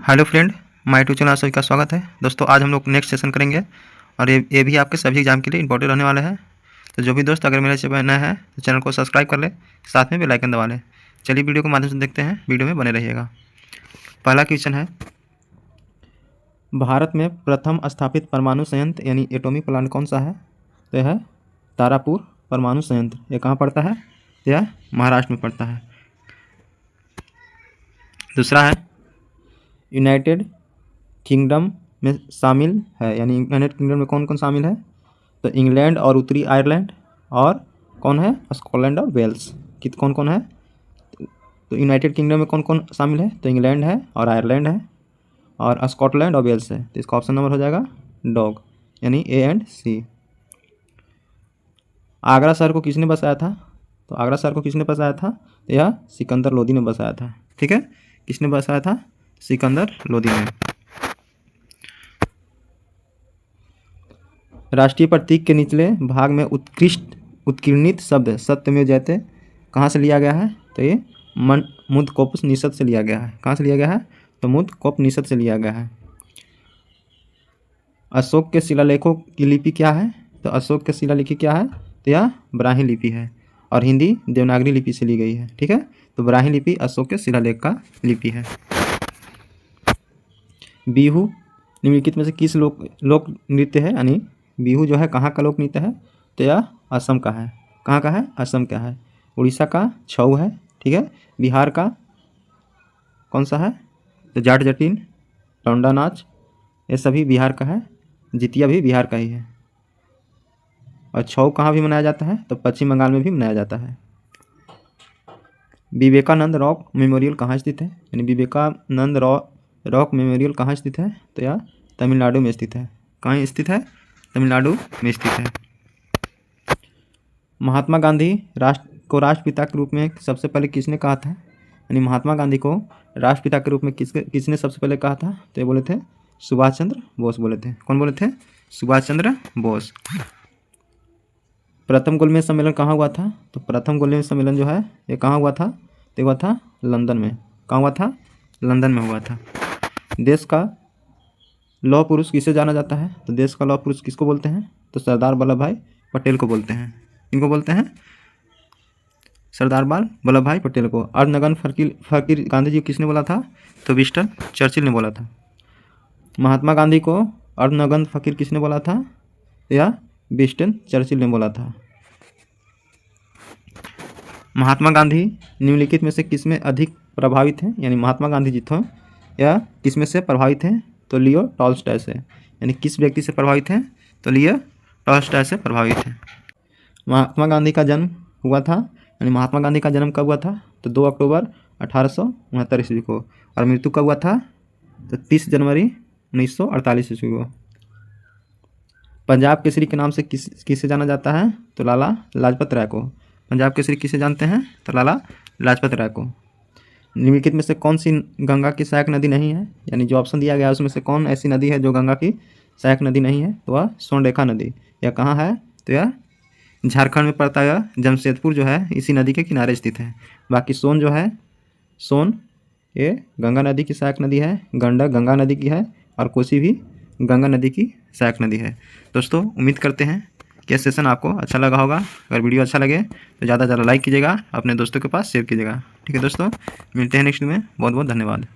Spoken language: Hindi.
Hello friend, my YouTube channel सभी का स्वागत है। दोस्तों आज हम लोग नेक्स्ट सेशन करेंगे और ये भी आपके सभी एग्जाम के लिए इंपॉर्टेंट रहने वाले हैं। तो जो भी दोस्त अगर मेरे चैनल नया है तो चैनल को सब्सक्राइब कर ले, साथ में बेल आइकन दबा ले। चलिए वीडियो को माध्यम से देखते हैं, वीडियो में बने रहिएगा। पहला क्वेश्चन है, भारत में प्रथम स्थापित परमाणु संयंत्र यानी एटॉमिक प्लांट कौन सा है? तो यह है तारापुर परमाणु संयंत्र। ये कहाँ पड़ता है? यह महाराष्ट्र में पड़ता है। दूसरा है, यूनाइटेड किंगडम में शामिल है, यानी यूनाइटेड किंगडम में कौन कौन शामिल है? तो इंग्लैंड और उत्तरी आयरलैंड, और कौन है? स्कॉटलैंड और वेल्स। कौन कौन है? तो यूनाइटेड किंगडम में कौन कौन शामिल है? तो इंग्लैंड है और आयरलैंड है और स्कॉटलैंड और वेल्स है। तो इसका ऑप्शन नंबर हो जाएगा डॉग, यानी ए एंड सी। आगरा शहर को किसने बसाया था? तो आगरा शहर को किसने बसाया था? तो यह सिकंदर लोदी ने बसाया था। ठीक है, किसने बसाया था? सिकंदर लोदी ने। राष्ट्रीय प्रतीक के निचले भाग में उत्कीर्णित शब्द सत्यमेव जयते कहाँ से लिया गया है? तो ये मुद्गकोपनिषद से लिया गया है। कहाँ से लिया गया है? तो मुद्गकोपनिषद से लिया गया है। अशोक के शिलालेखों की लिपि क्या है? तो अशोक के शिलालिपि क्या है? तो यह ब्राह्मी लिपि है और हिंदी देवनागरी लिपि से ली गई है। ठीक है, तो ब्राह्मी लिपि अशोक के शिलालेख का लिपि है। बिहू निम्नलिखित में से किस लोक नृत्य है? यानी बिहू जो है कहाँ का लोक नृत्य है? तो यह असम का है। कहाँ का है? असम का है। उड़ीसा का छऊ है। ठीक है, बिहार का कौन सा है? तो जाट जटिन, लौंडा नाच, ये सभी बिहार का है। जितिया भी बिहार का ही है। और छऊ कहाँ भी मनाया जाता है? तो पश्चिम बंगाल में भी मनाया जाता है। विवेकानंद रॉक मेमोरियल कहाँ स्थित है? यानी विवेकानंद रॉक मेमोरियल कहाँ स्थित है? तो यह तमिलनाडु में स्थित है। कहाँ स्थित है? तमिलनाडु में स्थित है। महात्मा गांधी को राष्ट्रपिता के रूप में सबसे पहले किसने कहा था? यानी महात्मा गांधी को राष्ट्रपिता के रूप में किसने सबसे पहले कहा था? तो ये बोले थे सुभाष चंद्र बोस बोले थे। कौन बोले थे? सुभाष चंद्र बोस। प्रथम गोलमेज सम्मेलन कहाँ हुआ था? तो प्रथम गोलमेज सम्मेलन जो है ये कहाँ हुआ था? तो हुआ था लंदन में। कहाँ हुआ था? लंदन में हुआ था। देश का लौह पुरुष किसे जाना जाता है? तो देश का लौह पुरुष किसको बोलते हैं? तो सरदार वल्लभ भाई पटेल को बोलते हैं। इनको बोलते हैं सरदार वल्लभ भाई पटेल को। अर्धनग्न फकीर गांधी जी किसने बोला था? तो विंस्टन चर्चिल ने बोला था। महात्मा गांधी को अर्धनग्न फकीर किसने बोला था? या विंस्टन चर्चिल ने बोला था। महात्मा गांधी निम्नलिखित में से किसमें अधिक प्रभावित हैं? यानी महात्मा गांधी जी थे या किसमें से प्रभावित हैं? तो लियो टॉल्स्टॉय से। यानी किस व्यक्ति से प्रभावित हैं? तो लियो टॉल्स्टॉय से प्रभावित हैं। महात्मा गांधी का जन्म हुआ था, यानी महात्मा गांधी का जन्म कब हुआ था? तो 2 अक्टूबर 1869 ईस्वी को। और मृत्यु कब हुआ था? तो 30 जनवरी 1948 ईस्वी को। पंजाब केसरी के नाम से किसे जाना जाता है? तो लाला लाजपत राय को। पंजाब केसरी किसे जानते हैं? तो लाला लाजपत राय को। निम्नलिखित में से कौन सी गंगा की सहायक नदी नहीं है? यानी जो ऑप्शन दिया गया है उसमें से कौन ऐसी नदी है जो गंगा की सहायक नदी नहीं है? तो वह स्वर्णरेखा नदी। यह कहाँ है? तो यह झारखंड में पड़ता है। जमशेदपुर जो है इसी नदी के किनारे स्थित है। बाकी सोन जो है, सोन ये गंगा नदी की सहायक नदी है, गंडक गंगा नदी की है और कोसी भी गंगा नदी की सहायक नदी है। दोस्तों उम्मीद करते हैं कि यह सेशन आपको अच्छा लगा होगा। अगर वीडियो अच्छा लगे तो ज़्यादा से ज़्यादा लाइक कीजिएगा, अपने दोस्तों के पास शेयर कीजिएगा। ठीक है दोस्तों, मिलते हैं नेक्स्ट में। बहुत बहुत धन्यवाद।